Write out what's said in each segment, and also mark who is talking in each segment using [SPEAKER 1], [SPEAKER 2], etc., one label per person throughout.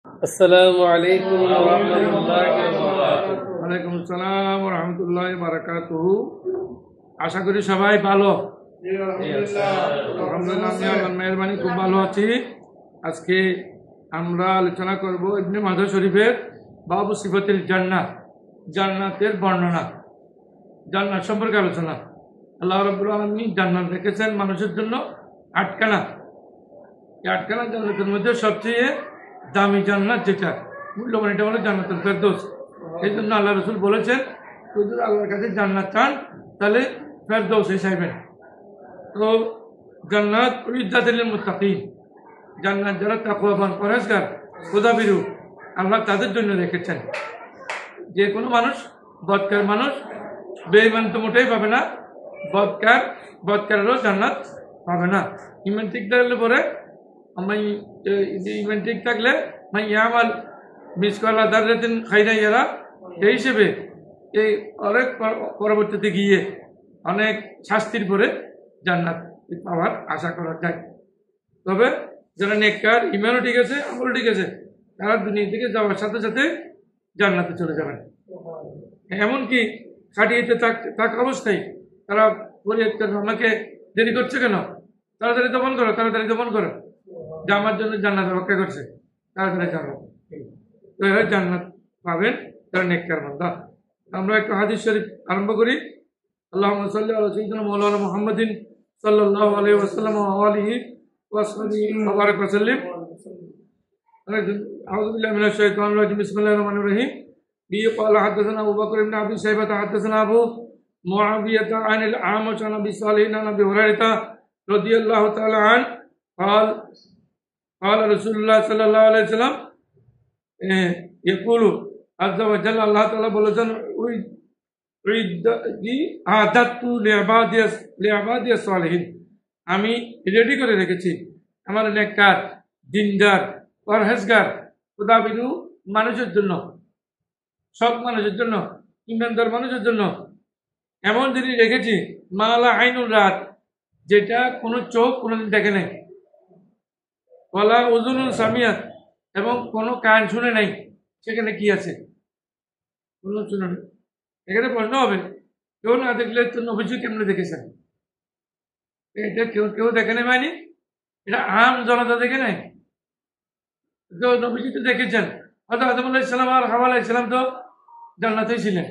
[SPEAKER 1] আসসালামু আলাইকুম ওয়া রাহমাতুল্লাহি ওয়া বারাকাতুহু।
[SPEAKER 2] ওয়ালাইকুম আসসালাম ওয়া রাহমাতুল্লাহি ওয়া বারাকাতুহু। আশা করি সবাই ভালো। আলহামদুলিল্লাহ, আমি আল্লাহর মেহেরবানি খুব ভালো আছি। আজকে আমরা আলোচনা করব ইবনে মাজাহ শরীফের বাবু সিফাতুল জান্নাত, জান্নাতের বর্ণনা, জান্নাত সম্পর্কে আলোচনা। আল্লাহ রাব্বুল আলামিন জান্নাত রেখেছেন মানুষের জন্য আটখানা। এই আটখানা জান্নাতের মধ্যে সবচেয়ে দামি জান্নাত যেটা মূল্যবান, এটা হলো জান্নাতুল ফেরদৌস। এই জন্য আল্লাহ রসুল বলেছেন, যদি আল্লাহর কাছে জান্নাত চান তাহলে ফেরদৌসে চাইবেন। তো জান্নাত উইদ্দাতুল লিল মুত্তাকিন, জান্নাত যারা তাকওয়াবান, পরহেজগার, খোদাভীরু, আল্লাহ তাদের জন্য রেখেছেন। যে কোনো মানুষ, বদকার মানুষ, বেঈমান তো মোটেই পাবে না, বদকারেরও জান্নাত পাবে না। ইমান ঠিক থাকলে পরে আমি ইমান ঠিক থাকলে মাই ইয়ামাল মিসকালা দাররাতিন খাইরান ইয়ারা, এই হিসেবে এই অনেক পরবর্তীতে গিয়ে অনেক শাস্তির পরে জান্নাত পাওয়ার আশা করা যায়। তবে যারা নেককার, ইমানও ঠিক আছে, আমলও ঠিক আছে, তারা দুনিয়া থেকে যাওয়ার সাথে সাথে জান্নাতে চলে যাবেন। এমনকি খাটিয়েতে থাকা অবস্থায় তারা ফরিয়াদ করে, আমাকে দেরি করছে কেন, তাড়াতাড়ি দমন করো, তাড়াতাড়ি দমন করো, যে আমার জন্য জান্নাত অপেক্ষা করছে, তাড়াতাড়ি যাবো। তো এরা জান্নাত পাবেন তারা নেককার বান্দা। আমরা একটু হাদিস শরীফ আরম্ভ করি। আল্লাহুম্মা সাল্লি আলা সাইয়্যিদিনা মাওলানা মুহাম্মাদিন সাল্লাল্লাহু আলাইহি ওয়াসাল্লাম ওয়া আলিহি ওয়া সাহবিহি ওয়া বারাক ওয়া সাল্লিম। আউযু বিল্লাহি মিনাশ শাইতানির রাজিম। বিসমিল্লাহির রহমানির রহিম। قال حدثنا أبو بكر بن أبي شيبة حدثنا أبو معاوية عن الأعمش عن أبي صالح عن أبي هريرة رضي الله تعالى عنه قال قال رسول الله صلى الله عليه وسلم يقول عز وجل, আল্লাহ তাআলা বলেছেন, আদাতু লিআবাদিয়াস সালিহিন, আমি রেডি করে রেখেছি আমার নেককার, দিনদার, পরহেজগার, খোদাভীরু মানুষের জন্য, সব মানুষের জন্য, ইমানদার মানুষের জন্য এমন জিনিস রেখেছি, মালা আইনুল রাত, যেটা কোনো চোখ কোনোদিন দেখে নাই, ওয়ালা উযুনুন সামিয়াত, এবং কোনো কান শুনে নাই সেখানে কি আছে, কোনো শুনে নেই। এখানে প্রশ্ন হবে, কেউ না দেখলে তো নবীজি কেমনে দেখেছেন? এটা কেউ দেখে নেই মানে এটা আম জনতা দেখে নাই, তো নবীজি তো দেখেছেন। হয়তো আদম আলাইহিস সালাম আর হাওয়া আলাইহিস সালাম তো জান্নাতেই ছিলেন।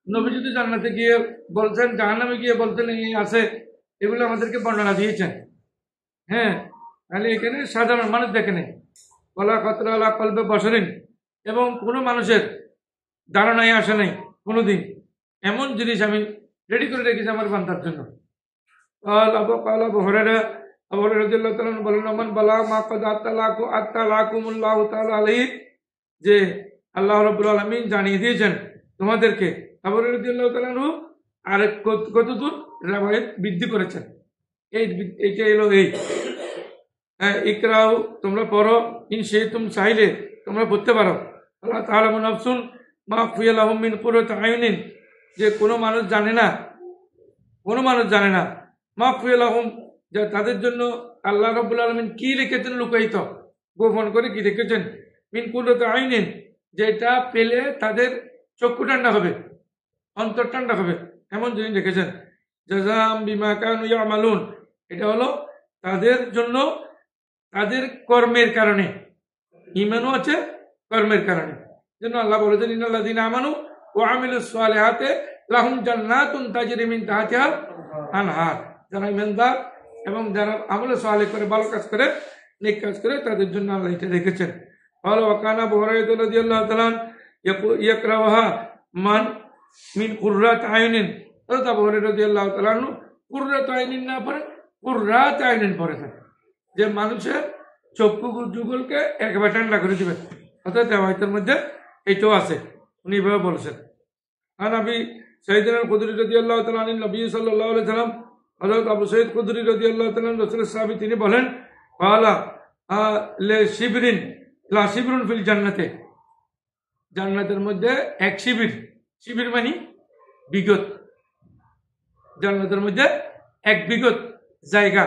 [SPEAKER 2] নবীজি তো জান্নাতে গিয়ে বলছেন, জাহান্নামে গিয়ে বলতেন এই আছে, এগুলো আমাদেরকে বর্ণনা দিয়েছেন। হ্যাঁ, তাহলে এখানে সাধারণ মানুষ দেখে নেই। ওয়ালা খাতরা আলা কলবি বশরিন, এবং কোনো মানুষের ধারণায় আসে নাই কোনোদিন। এমন জিনিস আমি রেডি করে রেখেছি আমার বান্দার জন্য। আবু হুরায়রা রাদিয়াল্লাহু তাআলা আনহু বলেন, মান বালা মা কাদ আত্তালাকুমুল্লাহু তাআলা আলাইহি, যে আল্লাহ রাব্বুল আলামিন জানিয়ে দিয়েছেন তোমাদেরকে। আবু হুরায়রা রাদিয়াল্লাহু তাআলা আনহু আর কতদূর রিওয়ায়াত বৃদ্ধি করেছেন। এইটা এলো এই ইকরাউ, তোমরা পড়ো, ইন শি'তুম, চাইলে তোমরা পড়তে পারো। আল্লাহ তাআলা নাফসুন মা খুফিয়া লাহুম মিন কুররাতি আয়ুনিন, যে কোনো মানুষ জানে না, মা খুফিয়া লাহুম, যে তাদের জন্য আল্লাহ রাব্বুল আলামিন কি রেখেছেন লুকায়িত, গোপন করে কি রেখেছেন, মিন কুররাতি আয়ুনিন, যেটা পেলে তাদের চক্ষু ঠান্ডা হবে, অন্তর ঠান্ডা হবে, এমন জিনিস রেখেছেন। জাযাম বিমা কানু ইয়ামালুন, এটা হলো তাদের জন্য তাদের কর্মের কারণে, ঈমানও আছে কর্মের কারণে। জন্য আল্লাহ বলেছেন, ইন্নাল্লাযীনা আমানু ওয়া আমিলুস সালিহাতি লাহুম জান্নাতুন তাজরি মিন তাহতিহাল আনহার, যারা ঈমানদার এবং যারা আমলে সালেহ করে, ভালো কাজ করে, নেক কাজ করে, তাদের জন্য আল্লাহ এটা রেখেছেন। قال وكان أبو هريرة رضي الله تعالى عنه يقرأها من من قرة عين, আবু হুরায়রা রাদিয়াল্লাহু তাআলা আনহু কুররাত আইনিন না পড়ে কুররাত আইনিন পড়েছেন, যে মানুষের চক্ষু যুগলকে একেবারে ঠান্ডা করে দিবেন। অর্থাৎ রিওয়ায়াতের মধ্যে এইটাও আছে, উনি এভাবে বলেছেন। আর নবী সাইয়েদনা খুদরি রাদিয়াল্লাহু তাআলা আনহু, নবী সাল্লাল্লাহু আলাইহি সাল্লাম, হযরত আবু সাঈদ খুদরি রাদিয়াল্লাহু তাআলা রাসূলের সাহাবী, তিনি বলেন, ক্বালা লা শিবরিন লা শিবরুন ফিল জান্নাতে, জান্নাতের মধ্যে এক শিবির মানে বিগত, জান্নাতের মধ্যে এক বিগত জায়গা,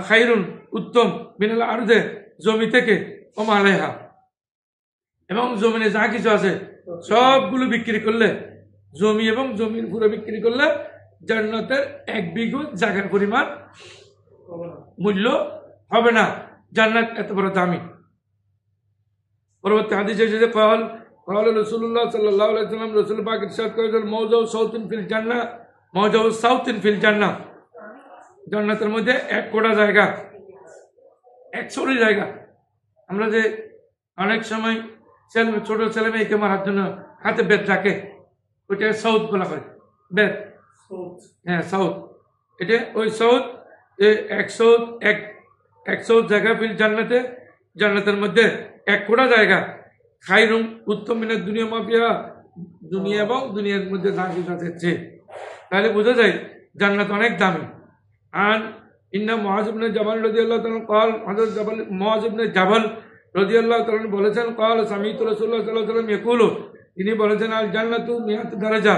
[SPEAKER 2] খায়রুন উত্তম, মিনাল আরদে জমি থেকে, ওমা আলাইহা, এবং জমিনে যা কিছু আছে সবগুলো বিক্রি করলে, জমি এবং জমির পুরো বিক্রি করলে জান্নাতের 1 বিঘা জায়গার পরিমাণ মূল্য হবে না। জান্নাত এত বড় দামি। পরবর্তী হাদিসে এসেছে قال রাসূলুল্লাহ সাল্লাল্লাহু আলাইহি ওয়াসাল্লাম, রাসূল পাক ইরশাদ করেছেন, মাওজাউ সাউতিন ফিল জান্নাহ, মাওজাউ সাউতিন ফিল জান্নাহ, জান্নাতের মধ্যে 1 কোটা জায়গা, 100 জায়গা। আমরা যে অনেক সময় ছোট ছেলে মেয়েকে মারার জন্য হাতে বেত রাখে, ওইটা সাউথ বলা হয়, বেত, হ্যাঁ সাউথ। এটা ওই সাউথ 100 জায়গা ফিল জান্নাতে, জান্নাতের মধ্যে 1 কোটা জায়গা, খায়রুম উত্তম মিনাদ দুনিয়া মাফিয়া, দুনিয়া এবং দুনিয়ার মধ্যে যা কিছু আছে। তাহলে বোঝা যায় জান্নাত অনেক দামি। আর ইন্না মুআয ইবনে জাবাল রাদিয়াল্লাহু তাআলা قال, হযরত মুআয ইবনে জাবাল রাদিয়াল্লাহু তাআলা বলেছেন, قال সামিতু রাসূলুল্লাহ সাল্লাল্লাহু আলাইহি ওয়াসাল্লাম ইয়াকুলু, তিনি বলেছেন, আল জান্নাতু মিআত দারাজা,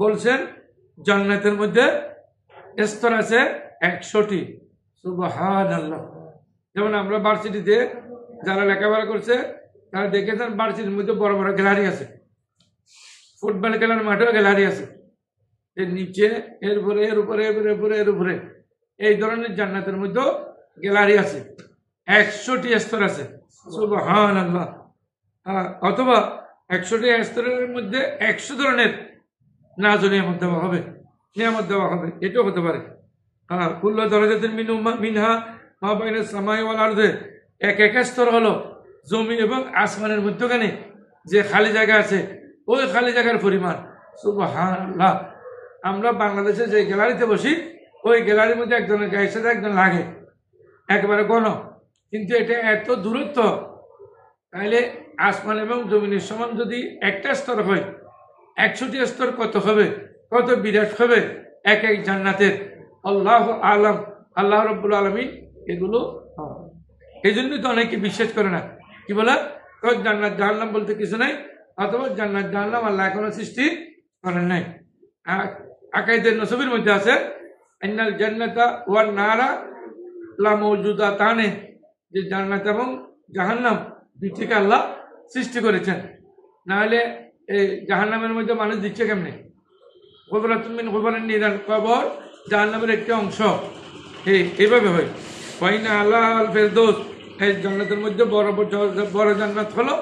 [SPEAKER 2] বলছেন জান্নাতের মধ্যে স্তর আছে 100টি। সুবহানাল্লাহ। যেমন আমরা ভার্সিটিতে যারা লেখাপড়া করছে তারা দেখেছেন ভার্সিটির মধ্যে বড় বড় গ্যালারি আছে, ফুটবল খেলার মাঠেও গ্যালারি আছে, এর নিচে, এর উপরে, এর উপরে, এর উপরে, এই ধরনের জান্নাতের মধ্যেও গ্যালারি আছে, 100টি স্তর আছে। সুবহানাল্লাহ। অথবা 100টি স্তরের মধ্যে 100 ধরনের নাজ নিয়ামত দেওয়া হবে, নিয়ামত দেওয়া হবে, এটাও হতে পারে। কুল্লু দারাজাতিন মিনহা মা বাইনাস সামাই ওয়াল আরদে, 1 স্তর হলো জমি এবং আসমানের মধ্যখানে যে খালি জায়গা আছে, ওই খালি জায়গার পরিমাণ। সুবহানাল্লাহ। আমরা বাংলাদেশে যে গ্যালারিতে বসি, ওই গ্যালারির মধ্যে একজনের গায়ের সাথে একজন লাগে, একেবারে ঘন, কিন্তু এটা এত দূরত্ব। তাহলে আসমান এবং জমিনের সমান যদি একটা স্তর হয়, 100টি স্তর কত হবে, কত বিরাট হবে এক এক জান্নাতের। আল্লাহু আ'লাম, আল্লাহ রাব্বুল আলামিন এগুলো। এই জন্যই তো অনেকে বিশ্বাস করে না, কি বলে, জান্নাত জাহান্নাম বলতে কিছু নাই, অথবা জান্নাত জাহান্নাম আল্লাহ এখনো সৃষ্টি করেন নাই। আকাইদের নসবের মধ্যে আছে, ইন্নাল জান্নাতা ওয়ান নারা লা মাওজুদাতানে, যে জান্নাত এবং জাহান্নাম দুটিকে আল্লাহ সৃষ্টি করেছেন। না হলে এই জাহান্নামের মধ্যে মানুষ দিচ্ছে কেমনে? গোবরাতুম মিন গোবরের নিরান, কবর জাহান্নামের একটি অংশ, এইভাবে হয়। ওয়াইনা আল্লাহ আল ফেরদৌস, এই জান্নাতের মধ্যে বড় জান্নাত হলো,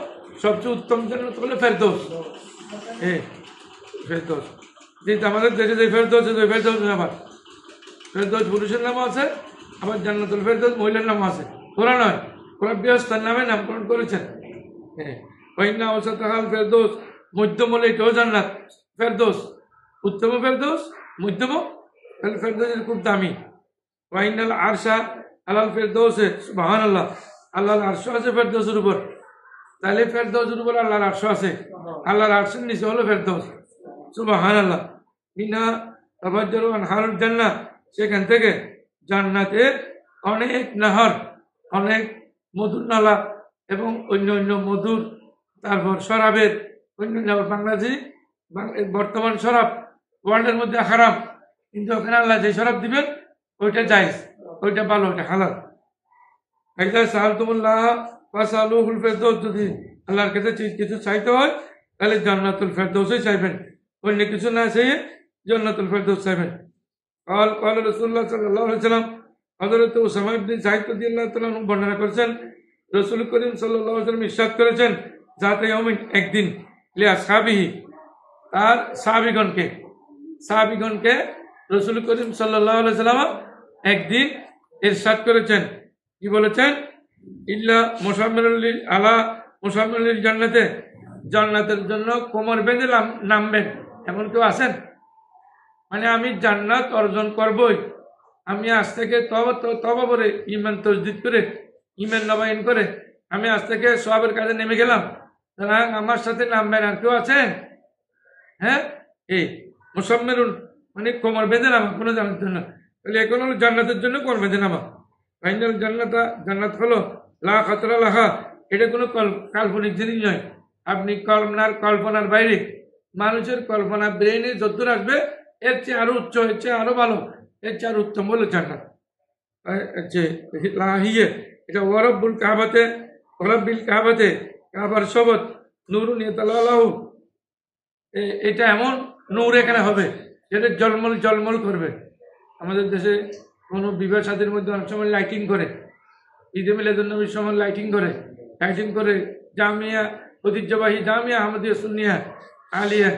[SPEAKER 2] সবচেয়ে উত্তম জান্নাত হলো ফেরদৌস। ফেরদৌস, যেটা আমাদের দেশে যে ফেরদৌস, ওই ফেরদৌস আবার ফেরদৌস পুরুষের নামও আছে, আবার জান্নাতুল ফেরদৌস মহিলার নামও আছে। ওরা নয়, ওরা বৃহস্পতির নামে নামকরণ করেছেন। ওয়াইনা ওয়াসাতাল ফেরদৌস, মধ্যম হলে এটাও জান্নাত ফেরদৌস, উত্তম ফেরদৌস, মধ্যম, তাহলে ফেরদৌসের খুব দামি। ওয়াইনাল আরশা আলাল ফেরদৌসে, সুবহানাল্লাহ, আল্লাহর আরশ আছে ফেরদৌসের উপর। তাহলে ফেরদৌসের উপর আল্লাহর আরশ আছে, আল্লাহর আরশের নিচে হলো ফেরদৌস। সুবহানাল্লাহ। মিনা তাফাজ্জারু আনহারুল জান্নাহ, সেখান থেকে জান্নাতের অনেক নাহর, অনেক মধুর নালা এবং অন্য অন্য মধুর, তারপর শরাবের অন্য বাংলাদেশি বর্তমান শরাব ওয়ার্ল্ডের মধ্যে হারাম, কিন্তু ওখানে আল্লাহ যে শরাব দিবেন ওইটা জায়েজ, ওইটা ভালো, ওইটা হালাল। এইটা সালতুমুল্লাহ ফাসালুহুল ফেরদৌস, যদি আল্লাহর কাছে কিছু চাইতে হয় তাহলে জান্নাতুল ফেরদৌসই চাইবেন, অন্য কিছু না চাইয়ে জান্নাতুল ফেরদৌস চাইবেন। قال রাসূলুল্লাহ সাল্লাল্লাহু আলাইহি ওয়াসাল্লাম, হযরত উসামা ইবনে যায়েদ রাদিয়াল্লাহু তাআলা বর্ণনা করেছেন, রাসূল করিম সাল্লাল্লাহু আলাইহি ওয়াসাল্লাম ইরশাদ করেছেন, যাতে ইয়াউমিন, একদিন, লি আসহাবিহি, তার সাহাবীগণকে রাসূল করিম সাল্লাল্লাহু আলাইহি ওয়াসাল্লাম একদিন ইরশাদ করেছেন, কি বলেছেন, ইল্লা মুসাম্মিরুল আলা মুসাম্মিরুল জান্নাতে, জান্নাতের জন্য কোমর বেঁধে নামবেন, এমন কেউ আছেন? মানে আমি জান্নাত অর্জন করবই, আমি আজ থেকে তওবা করে, ঈমান তাজদীদ করে, ঈমান নবায়ন করে আমি আজ থেকে সওয়াবের কাজে নেমে গেলাম, তারা আমার সাথে নামবেন, আর কেউ আছেন? হ্যাঁ, এই মুসাম্মিরুল মানে কোমর বেঁধে নামা কোনো জান্নাতের জন্য। তাহলে এখন হলো জান্নাতের জন্য কোমর বেঁধে নামা। ফাইনাল জান্নাত হলো লা খাতরা লাহা, এটা কোনো কাল্পনিক জিনিস নয়। আপনি কল্পনার বাইরে, মানুষের কল্পনা ব্রেনে যত রাখবে এর চেয়ে আরো উচ্চ, এর চেয়ে আরো ভালো, এর চেয়ে আরো উত্তম হলো জান্নাত। এটা ওয়ারব্বুল কাবাতে ওয়ারব্বিল কাবাতে কাবার শপথ নূরুন ইয়াতালালাহু এটা এমন নূর এখানে হবে যেটা জলমল জলমল করবে। আমাদের দেশে কোনো বিবাহ শাদীর মধ্যে অনেক সময় লাইটিং করে, ঈদে মিলাদুন্নবীর সময় লাইটিং করে জামিয়া ঐতিহ্যবাহী জামিয়া আহমদিয়া সুন্নিয়া আলিয়া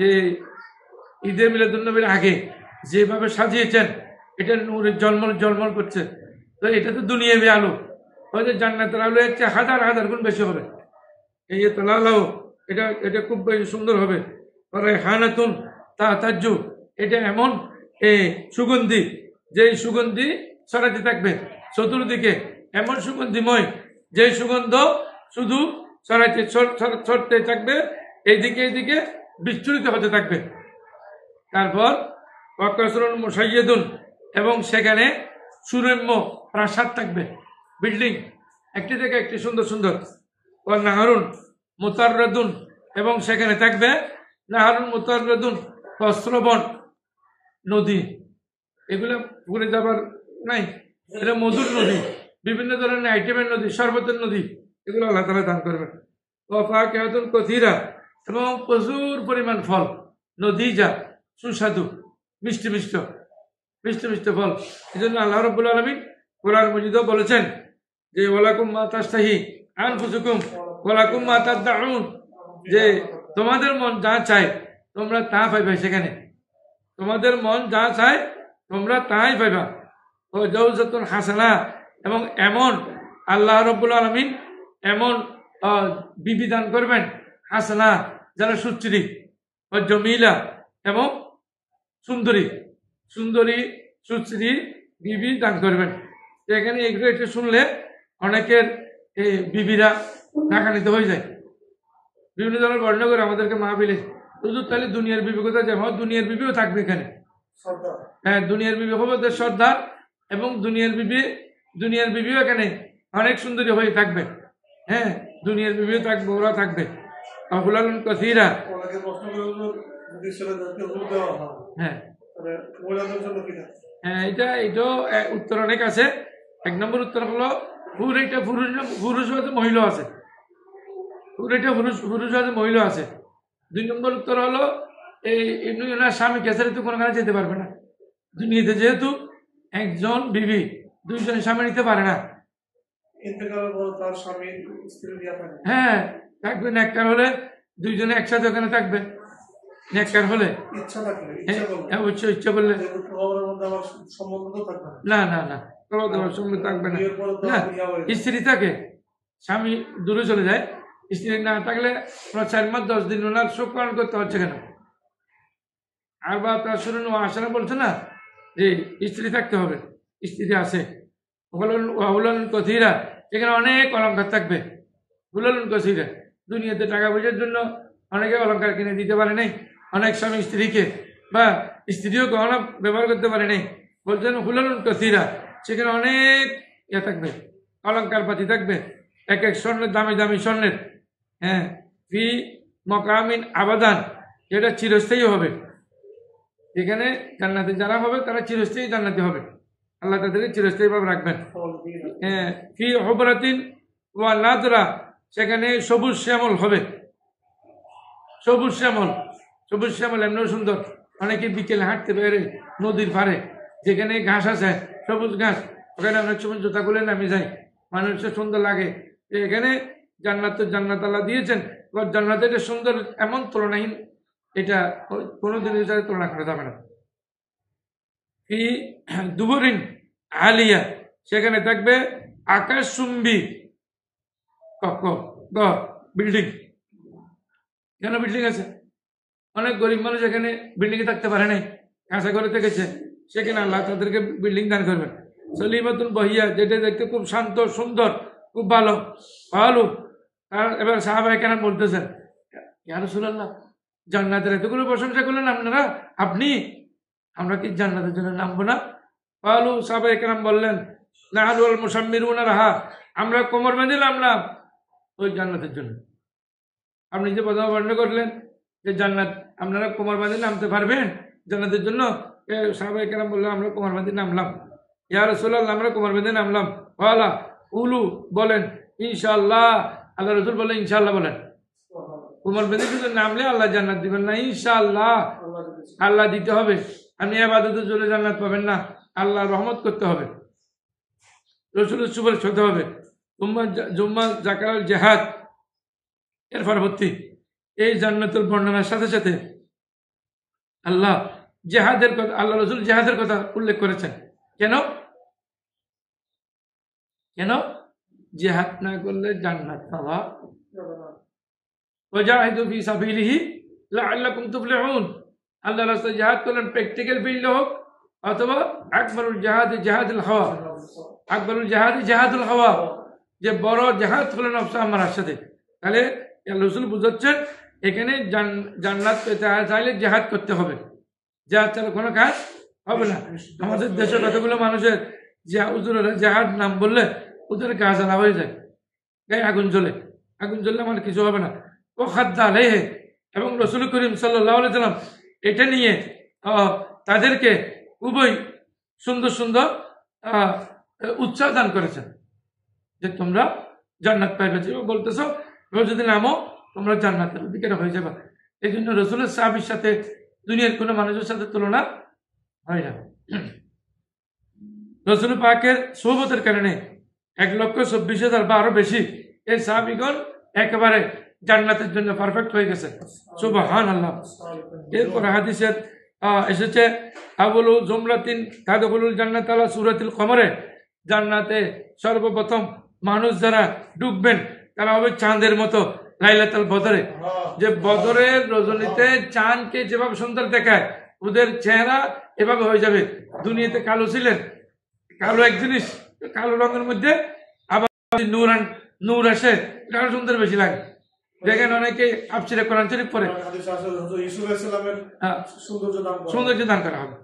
[SPEAKER 2] এই ঈদে মিলাদুন্নবীর আগে যেভাবে সাজিয়েছেন এটা নূরের জলমল জলমল করছে। তো এটা তো দুনিয়াবি আলো, হয়তো জান্নাতের আলো হচ্ছে হাজার হাজার গুণ বেশি হবে। এই তালালাও এটা এটা খুব বেশি সুন্দর হবে। হানাতুন তা তাজ্জু এটা এমন সুগন্ধি, যেই সুগন্ধি ছড়াতে থাকবে চতুর্দিকে, এমন সুগন্ধিময় যে সুগন্ধ শুধু ছড়তে থাকবে, এইদিকে এইদিকে বিস্তৃত হতে থাকবে। তারপর ওয়াকাসরুন মুসাইয়্যিদুন এবং সেখানে সুরম্য প্রাসাদ থাকবে, বিল্ডিং একটি থেকে একটি সুন্দর সুন্দর। ও নাহারুন মুতাররাদুন এবং সেখানে থাকবে নাহারুন মুতাররাদুন অস্ত্রবন নদী, এগুলো ঘুরে যাবার নাই, এটা মধুর নদী, বিভিন্ন ধরনের আইটেমের নদী, শরবতের নদী, এগুলো আল্লাহ তাআলা দান করবেন। ও ফাকিহাতুন কাসীরা এবং প্রচুর পরিমাণ ফল, নদী যা সুস্বাদু মিষ্টি মিষ্টি ফল। এই জন্য আল্লাহ রাব্বুল আলামিন কোরআন মাজিদে বলেছেন যে ওয়ালাকুম মা তাশতাহি আনফুসুকুম ওয়ালাকুম মা তাদউন, যে তোমাদের মন যা চায় তোমরা তা পাইবে, সেখানে তোমাদের মন যা চায় তোমরা তাই পাইবা। ও জাওজাতুন হাসানা এবং এমন আল্লাহ রাব্বুল আলামিন এমন বিবি দান করবেন হাসানা যারা সুচিরি, ও জমিলা এবং সুন্দরী সুশ্রী বিবি দান করবেন। এখানে এগুলো একটু শুনলে অনেকের বিবিরা রাগান্বিত হয়ে যায়, বিভিন্ন ধরনের বর্ণনা করে আমাদেরকে মাহফিলে হুজুর তাহলে দুনিয়ার বিবি কোথায় যাবে? দুনিয়ার বিবিও থাকবে এখানে, হ্যাঁ দুনিয়ার বিবি হবে ওদের সর্দার, এবং দুনিয়ার বিবিও এখানে অনেক সুন্দরী হয়ে থাকবে, হ্যাঁ দুনিয়ার বিবিও থাকবে, ওরা থাকবে। হুলালুন কাসীরা, হ্যাঁ হ্যাঁ এটাও উত্তর অনেক আছে। এক নম্বর উত্তর হলো পুরুষ আছে মহিলা আছে, পুরুষ আছে মহিলা আছে। দুই নম্বর উত্তর হলো এই স্বামী কেসারে তো কোনোখানে যেতে পারবে না দুনিয়াতে, যেহেতু একজন বিবি দুইজন স্বামী নিতে পারে না, হ্যাঁ থাকবে। নেককার হলে দুইজনে একসাথে ওখানে থাকবে, নেককার হলে ইচ্ছা করলে না থাকবে না। স্ত্রী থাকে, স্বামী দূরে চলে যায়, স্ত্রী না থাকলে 4 মাস 10 দিন ওনার শোক পালন করতে হচ্ছে কেন? আর বা তার শুনুন আসানা বলছে না যে স্ত্রী থাকতে হবে, স্ত্রী আছে। হুলালুন কাসীরা এখানে অনেক অলঙ্কার থাকবে, হুলালুন কাসীরা দুনিয়াতে টাকা পয়সার জন্য অনেকে অলঙ্কার কিনে দিতে পারে নাই, অনেক স্বামী স্ত্রীকে বা স্ত্রীও গহনা ব্যবহার করতে পারে নাই, বলছেন হুলালুন কাসীরা সেখানে অনেক থাকবে, অলঙ্কার পাতি থাকবে, এক এক স্বর্ণের দামি স্বর্ণের, হ্যাঁ ফি মকামিন আবাদান, যেটা চিরস্থায়ী হবে। এখানে জান্নাতে যারা হবে তারা চিরস্থায়ী জান্নাতি হবে, আল্লাহ তাদেরকে চিরস্থায়ীভাবে রাখবেন। হ্যাঁ ফি হুবরাতিন ওয়া নাদরা সেখানে সবুজ শ্যামল হবে, সবুজ শ্যামল এমনিও সুন্দর। অনেকে বিকেলে হাঁটতে বেরে নদীর পাড়ে যেখানে ঘাস আছে, সবুজ ঘাস, ওখানে অনেক সময় জুতা খুলে নামে যায়, মানুষের সুন্দর লাগে। এখানে জান্নাত আল্লাহ দিয়েছেন, জান্নাতের সুন্দর এমন তুলনাহীন, এটা কোনো জিনিসের সাথে তুলনা করা যাবে না। ফি দুবরিন আলিয়া সেখানে থাকবে আকাশচুম্বী কক্ষ, বিল্ডিং। কেন বিল্ডিং আছে? অনেক গরিব মানুষ এখানে বিল্ডিংয়ে থাকতে পারে নাই, কাঁচা ঘরে থেকেছে, সেখানে আল্লাহ তাদেরকে বিল্ডিং দান করবেন। সলিমাতুন বহিয়া যেটা দেখতে খুব শান্ত সুন্দর, খুব ভালো। এবার সাহাবায়ে কেরাম বলতেছেন ইয়া রাসূলুল্লাহ জান্নাতের এতগুলো প্রশংসা করলেন আপনারা, আমরা কি জান্নাতের জন্য নামবো না? সাহাবায়ে কেরাম বললেন নাহনু আল মুসাম্মিরুনা লাহা, আমরা কোমর বেঁধে নামলাম ওই জান্নাতের জন্য। আপনি যে প্রথম বর্ণনা করলেন যে জান্নাত আপনারা কোমর বেঁধে নামতে পারবেন জান্নাতের জন্য, সাহাবায়ে কেরাম বললেন আমরা কোমর বেঁধে নামলাম। ইয়া রাসূলুল্লাহ আমরা কোমর বেঁধে নামলাম। উলু বলেন ইনশাআল্লাহ, আল্লাহ রসুল বলেন ইনশাআল্লাহ বলেন। কোমর বেঁধে শুধু নামলে আল্লাহ জান্নাত দিবেন না, ইনশাআল্লাহ আল্লাহ দিতে হবে। আপনি ইবাদতের জন্য জান্নাত পাবেন না, আল্লাহ রহমত করতে হবে, রসুলের সুপারিশ হতে হবে। জুম্মা জাকাত জেহাদ এর পরবর্তী এই জান্নাতুল বর্ণনার সাথে সাথে আল্লাহ জেহাদের কথা, আল্লাহ রসুল জেহাদের কথা উল্লেখ করেছেন। কেন কেন জেহাদ না করলে জান্নাত পাওয়া ওয়াজাহিদু ফি সাবিলিহি লাআল্লাকুম তুফলিহুন। আল্লাহ রাস্তায় জিহাদ করলেন, প্র্যাকটিক্যাল ফিল্ড হোক অথবা আকবরুল জিহাদ জিহাদুল হাওয়া, আকবরুল জিহাদ জিহাদুল হাওয়া, যে বড় জিহাদ হলেন নফস আমার সাথে। তাহলে রাসূল বুঝাচ্ছেন এখানে জান্নাত পেতে চাইলে জিহাদ করতে হবে, জিহাদ ছাড়া কোনো কাজ হবে না। আমাদের দেশে কতগুলো মানুষের জিহাদ নাম বললে ওদের গা জ্বালা হয়ে যায়, গায়ে আগুন জ্বলে, আগুন জ্বললে আমার কিছু হবে না। ও খাদ্দা আলাইহি, এবং রাসূল করিম সাল্লাল্লাহু আলাইহি সাল্লাম এটা নিয়ে তাদেরকে খুবই সুন্দর সুন্দর উৎসাহ দান করেছেন যে তোমরা জান্নাত পাইবে। বলতেছ যদি নামো তোমরা জান্নাতের অধিকারী হয়ে যাবে। এই জন্য রাসূলের সাহাবীর সাথে দুনিয়ার কোনো মানুষের সাথে তুলনা হয় না। রাসূল পাকের সোহবতের কারণে 1,24,000 বা আরো বেশি এই সাহাবীগণ একেবারে জান্নাতের জন্য পারফেক্ট হয়ে গেছে। সুবহানাল্লাহ। এরপর হাদিসের এসেছে আবুলু জুমরাতিন তাদখুলুল জান্নাত আলা সূরাতিল কমরে, জান্নাতে সর্বপ্রথম মানুষ যারা ঢুকবেন তারা হবে চাঁদের মতো লাইলাতুল বদরে। যে বদরের রজনীতে চাঁদকে যেভাবে সুন্দর দেখায় ওদের চেহারা এভাবে হয়ে যাবে। দুনিয়াতে কালো ছিলেন, কালো এক জিনিস, কালো রঙের মধ্যে আবার নূর আসে, এটা সুন্দর বেশি লাগে। দেখেন অনেকে আফসিরে কোরআন শরীফ পড়ে, সৌন্দর্য দান করা হবে।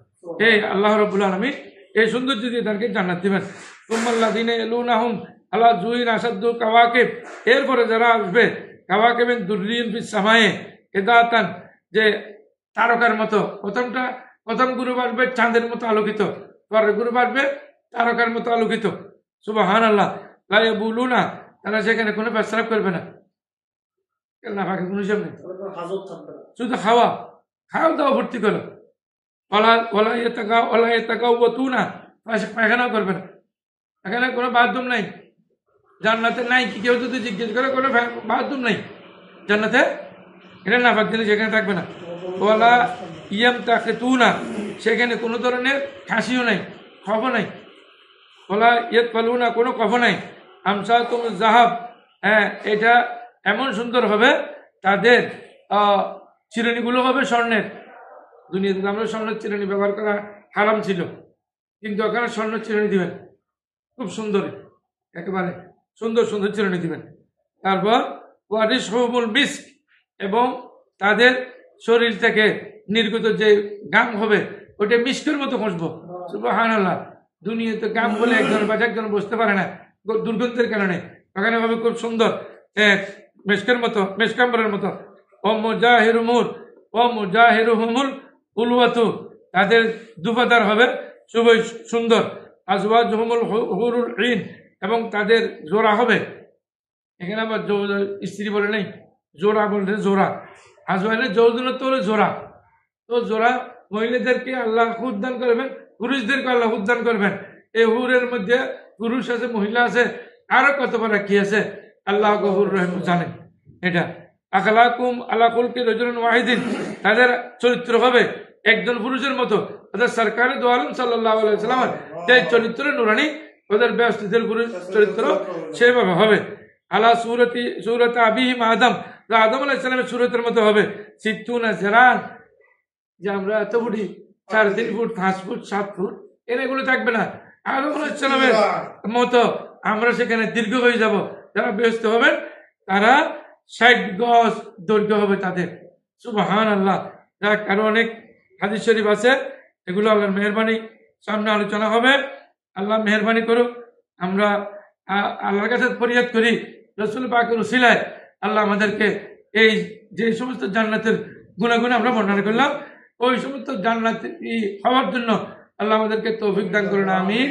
[SPEAKER 2] এই আল্লাহ রাব্বুল আলামিন এই সৌন্দর্য দিয়ে তাদেরকে জান্নাত দিবেন। সুম্মাল্লাযীনা ইয়ালুনাহুম আলা যুইন আসাদ্দু কাওয়াকিব, এরপরে যারা আসবে কাওয়াকিবিন দুররিয়িন ফিস সামায়ে ইদাতান, যে তারকার মতো। প্রথম গ্রুপ আসবে চাঁদের মতো আলোকিত, পরের গ্রুপ আসবে তারকার মতো আলোকিত। সুবহানাল্লাহ। লা ইয়াবুলুনা, তারা সেখানে কোনো পেশাব করবে না, না ফাঁকে কোনো হিসাব নেই, শুধু খাওয়া দাওয়া ভর্তি করো। পায়খানাও করবে না, এখানে কোনো বাথরুম নাই। জান্নাতে নাই কি কেউ যদি জিজ্ঞেস করে, কোনো বাথরুম নাই জান্নাতে, এটা না ফাঁক জিনিস এখানে থাকবে না। ওয়ালা ইয়াম তাকে তু না, সেখানে কোনো ধরনের খাসিও নাই, খফ নাই। ওলা ইয়ত পালু না, কোনো কফ নাই। আমসা তুম জাহাব, হ্যাঁ এটা এমন সুন্দর হবে, তাদের চিরুনিগুলো হবে স্বর্ণের। দুনিয়াতে আমরা স্বর্ণের চিরুনি ব্যবহার করা হারাম ছিল, কিন্তু ওখানে স্বর্ণের চিরুনি দিবেন, খুব সুন্দর, একেবারে সুন্দর সুন্দর চিরুনি দিবেন। তারপর ওয়ারিস হুমুল মিস্ক, এবং তাদের শরীর থেকে নির্গত যে গাম হবে ওটা মিস্কের মতো খুঁজবো। সুবহানাল্লাহ। দুনিয়াতে গাম বলে একজন বা একজন বসতে পারে না দুর্গন্ধের কারণে, ওখানে হবে খুব সুন্দর মেশকের মতো, মেশকাম্বরের মতো। ও মুজাহিরুহুমুল উলওয়াতু, তাদের দুপাদার হবে খুবই সুন্দর। আজওয়াজুহুমুল হুরুল ঈন, এবং তাদের জোড়া হবে। এখানে আবার স্ত্রী বলে নেই, জোড়া বলতে জোড়া। আজওয়াজের যৌজনত হলে জোড়া। তো জোড়া মহিলাদেরকে আল্লাহ হুর দান করবেন, পুরুষদেরকে আল্লাহ হুর দান করবেন। এই হুরের মধ্যে পুরুষ আছে, মহিলা আছে, আরো কত বড় কি আছে আল্লাহ গফুর রহিম জানেন। এটা আখলাকুম আলা কুলকি রাজুলিন ওয়াহিদিন, তাদের চরিত্র হবে একজন পুরুষের মতো। ওদের সরকারি দো আলম সাল্লাল্লাহু আলাইহি ওয়াসাল্লামের যে চরিত্র নুরানি, ওদের ব্যস্তিদের চরিত্র সেভাবে হবে। আলা সুরত আবিহিম আদম, আদম আলাইহিস সালামের সুরতের মতো হবে। সিত্তুনা জিরান, যে আমরা এত ফুটি 3.5 ফুট 5 ফুট 7 ফুট এগুলো থাকবে না। আদম আলাইহিস সালামের মতো আমরা সেখানে দীর্ঘ হয়ে যাব। যারা ব্যস্ত হবেন তারা 60 গজ দৈর্ঘ্য হবে তাদের। সুবহানাল্লাহ। যাক, আরো অনেক হাদিস শরীফ আছে, এগুলো আল্লাহর মেহেরবানি সামনে আলোচনা হবে। আল্লাহ মেহেরবানি করুক। আমরা আল্লাহর কাছে ফরিয়াদ করি রাসূল পাকের উসিলায় আল্লাহ আমাদেরকে এই যে সমস্ত জান্নাতের গুণাগুণ আমরা বর্ণনা করলাম, ওই সমস্ত জান্নাত হওয়ার জন্য আল্লাহ আমাদেরকে তৌফিক দান করুন। আমিন।